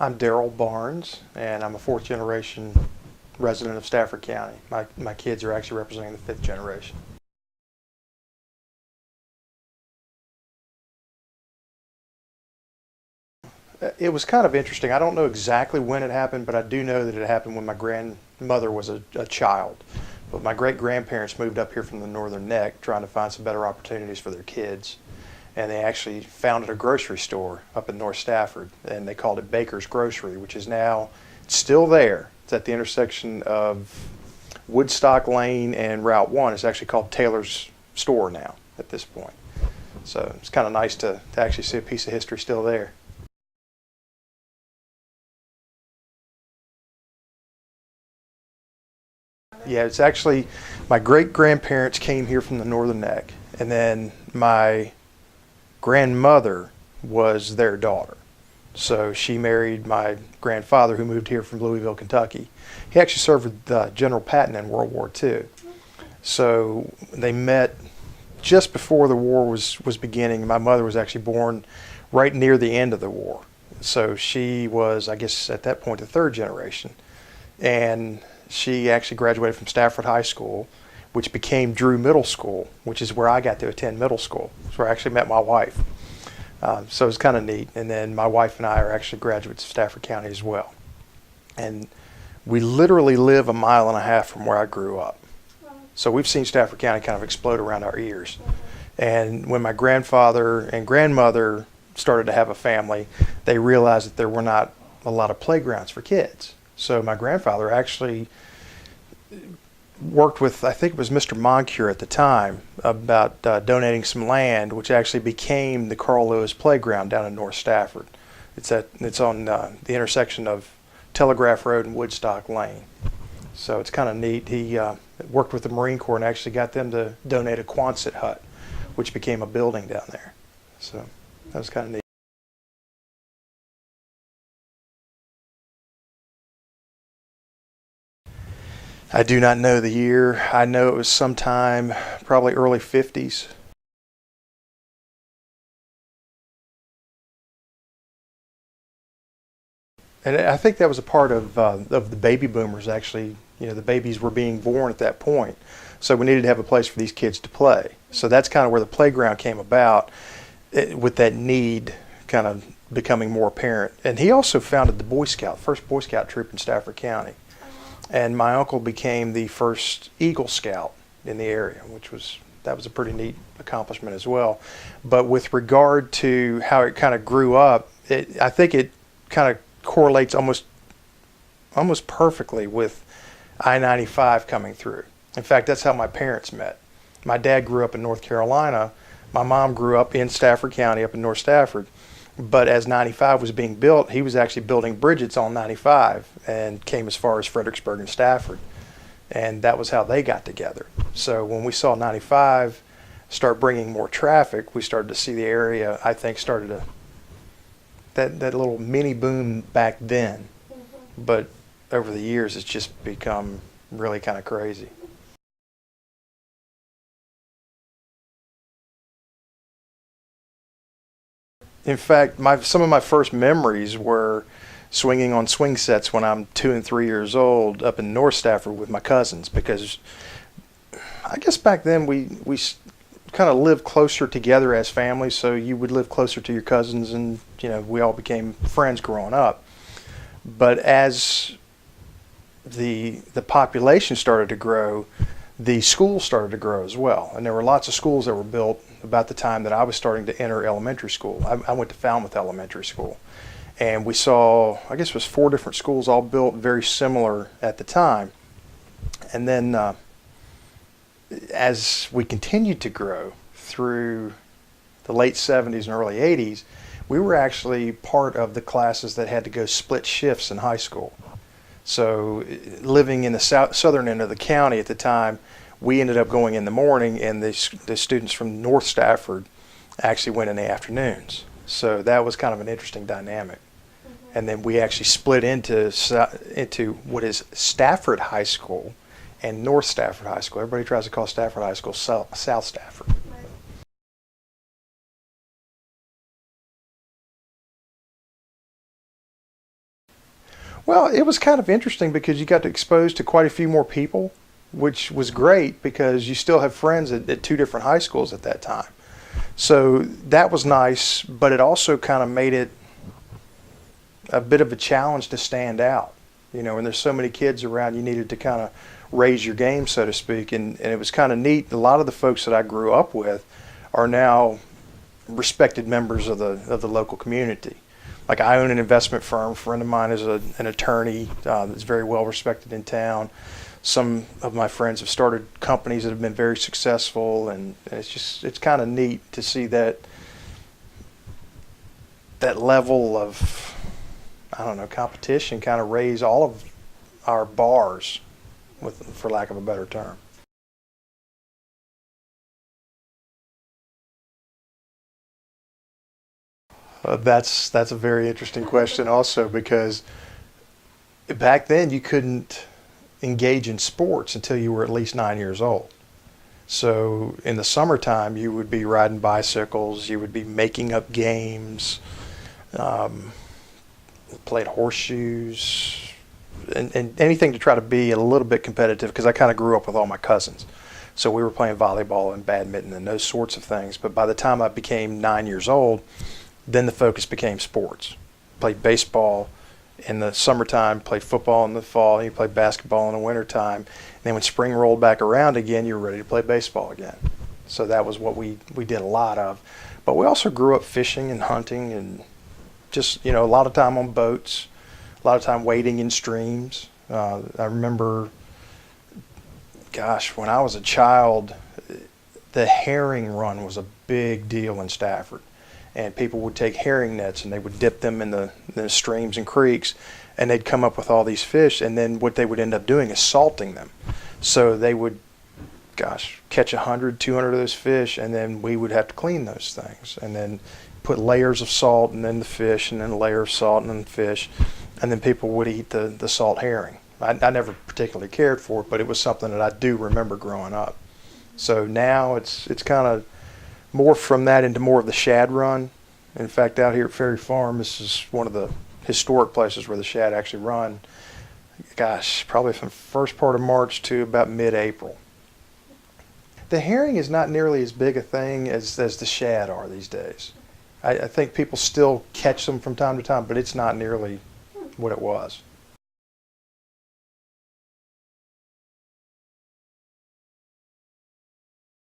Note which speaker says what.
Speaker 1: I'm Darryl Barnes, and I'm a fourth generation resident of Stafford County. My kids are actually representing the fifth generation. It was kind of interesting. I don't know exactly when it happened, but I do know that it happened when my grandmother was a child. But my great-grandparents moved up here from the Northern Neck trying to find some better opportunities for their kids. And they actually founded a grocery store up in North Stafford, and they called it Baker's Grocery, which is now still there. It's at the intersection of Woodstock Lane and Route 1. It's actually called Taylor's Store now at this point. So it's kind of nice to actually see a piece of history still there. Yeah, it's actually my great-grandparents came here from the Northern Neck, and then my grandmother was their daughter. So she married my grandfather, who moved here from Louisville, Kentucky. He actually served with General Patton in World War II. So they met just before the war was beginning. My mother was actually born right near the end of the war. So she was, I guess at that point, the third generation. And she actually graduated from Stafford High School, which became Drew Middle School, which is where I got to attend middle school. It's where I actually met my wife. So it's kind of neat. And then my wife and I are actually graduates of Stafford County as well. And we literally live a mile and a half from where I grew up. So we've seen Stafford County kind of explode around our ears. And when my grandfather and grandmother started to have a family, they realized that there were not a lot of playgrounds for kids. So my grandfather actually worked with, I think it was Mr. Moncure at the time, about donating some land, which actually became the Carl Lewis Playground down in North Stafford. It's on the intersection of Telegraph Road and Woodstock Lane. So it's kind of neat. He worked with the Marine Corps and actually got them to donate a Quonset hut, which became a building down there. So that was kind of neat. I do not know the year. I know it was sometime probably early 50s. And I think that was a part of the baby boomers actually. You know, the babies were being born at that point. So we needed to have a place for these kids to play. So that's kind of where the playground came about, with that need kind of becoming more apparent. And he also founded the Boy Scout, first Boy Scout troop in Stafford County. And my uncle became the first Eagle Scout in the area, that was a pretty neat accomplishment as well. But with regard to how it kind of grew up, I think it kind of correlates almost perfectly with I-95 coming through. In fact, that's how my parents met. My dad grew up in North Carolina. My mom grew up in Stafford County, up in North Stafford. But as 95 was being built, he was actually building bridges on 95 and came as far as Fredericksburg and Stafford. And that was how they got together. So when we saw 95 start bringing more traffic, we started to see the area, I think, started to, that little mini boom back then. But over the years, it's just become really kind of crazy. In fact, some of my first memories were swinging on swing sets when I'm 2 and 3 years old up in North Stafford with my cousins, because I guess back then we kind of lived closer together as families, so you would live closer to your cousins, and we all became friends growing up. But as the population started to grow, the schools started to grow as well, and there were lots of schools that were built about the time that I was starting to enter elementary school. I went to Falmouth Elementary School, and we saw, I guess it was 4 different schools, all built very similar at the time. And then as we continued to grow through the late 70s and early 80s, we were actually part of the classes that had to go split shifts in high school. So living in the southern end of the county at the time, we ended up going in the morning, and the students from North Stafford actually went in the afternoons. So that was kind of an interesting dynamic. And then we actually split into what is Stafford High School and North Stafford High School. Everybody tries to call Stafford High School South Stafford. Well, it was kind of interesting because you got to expose to quite a few more people, which was great because you still have friends at two different high schools at that time. So that was nice, but it also kind of made it a bit of a challenge to stand out. You know, and there's so many kids around, you needed to kind of raise your game, so to speak. And it was kind of neat. A lot of the folks that I grew up with are now respected members of the local community. Like, I own an investment firm. A friend of mine is an attorney that's very well respected in town. Some of my friends have started companies that have been very successful, and it's kind of neat to see that level of, I don't know, competition kind of raise all of our bars, for lack of a better term. That's a very interesting question also, because back then you couldn't engage in sports until you were at least 9 years old. So in the summertime, you would be riding bicycles, you would be making up games, played horseshoes, and anything to try to be a little bit competitive, because I kind of grew up with all my cousins. So we were playing volleyball and badminton and those sorts of things. But by the time I became 9 years old, then the focus became sports. Played baseball in the summertime, played football in the fall, you played basketball in the wintertime. And then when spring rolled back around again, you were ready to play baseball again. So that was what we did a lot of. But we also grew up fishing and hunting, and just, you know, a lot of time on boats, a lot of time wading in streams. I remember, gosh, when I was a child, the herring run was a big deal in Stafford. And people would take herring nets and they would dip them in the streams and creeks, and they'd come up with all these fish. And then what they would end up doing is salting them. So they would, gosh, catch 100, 200 of those fish, and then we would have to clean those things. And then put layers of salt, and then the fish, and then a layer of salt, and then the fish. And then people would eat the salt herring. I never particularly cared for it, but it was something that I do remember growing up. So now it's kind of more from that into more of the shad run. In fact, out here at Ferry Farm, this is one of the historic places where the shad actually run. Gosh, probably from the first part of March to about mid-April. The herring is not nearly as big a thing as the shad are these days. I think people still catch them from time to time, but it's not nearly what it was.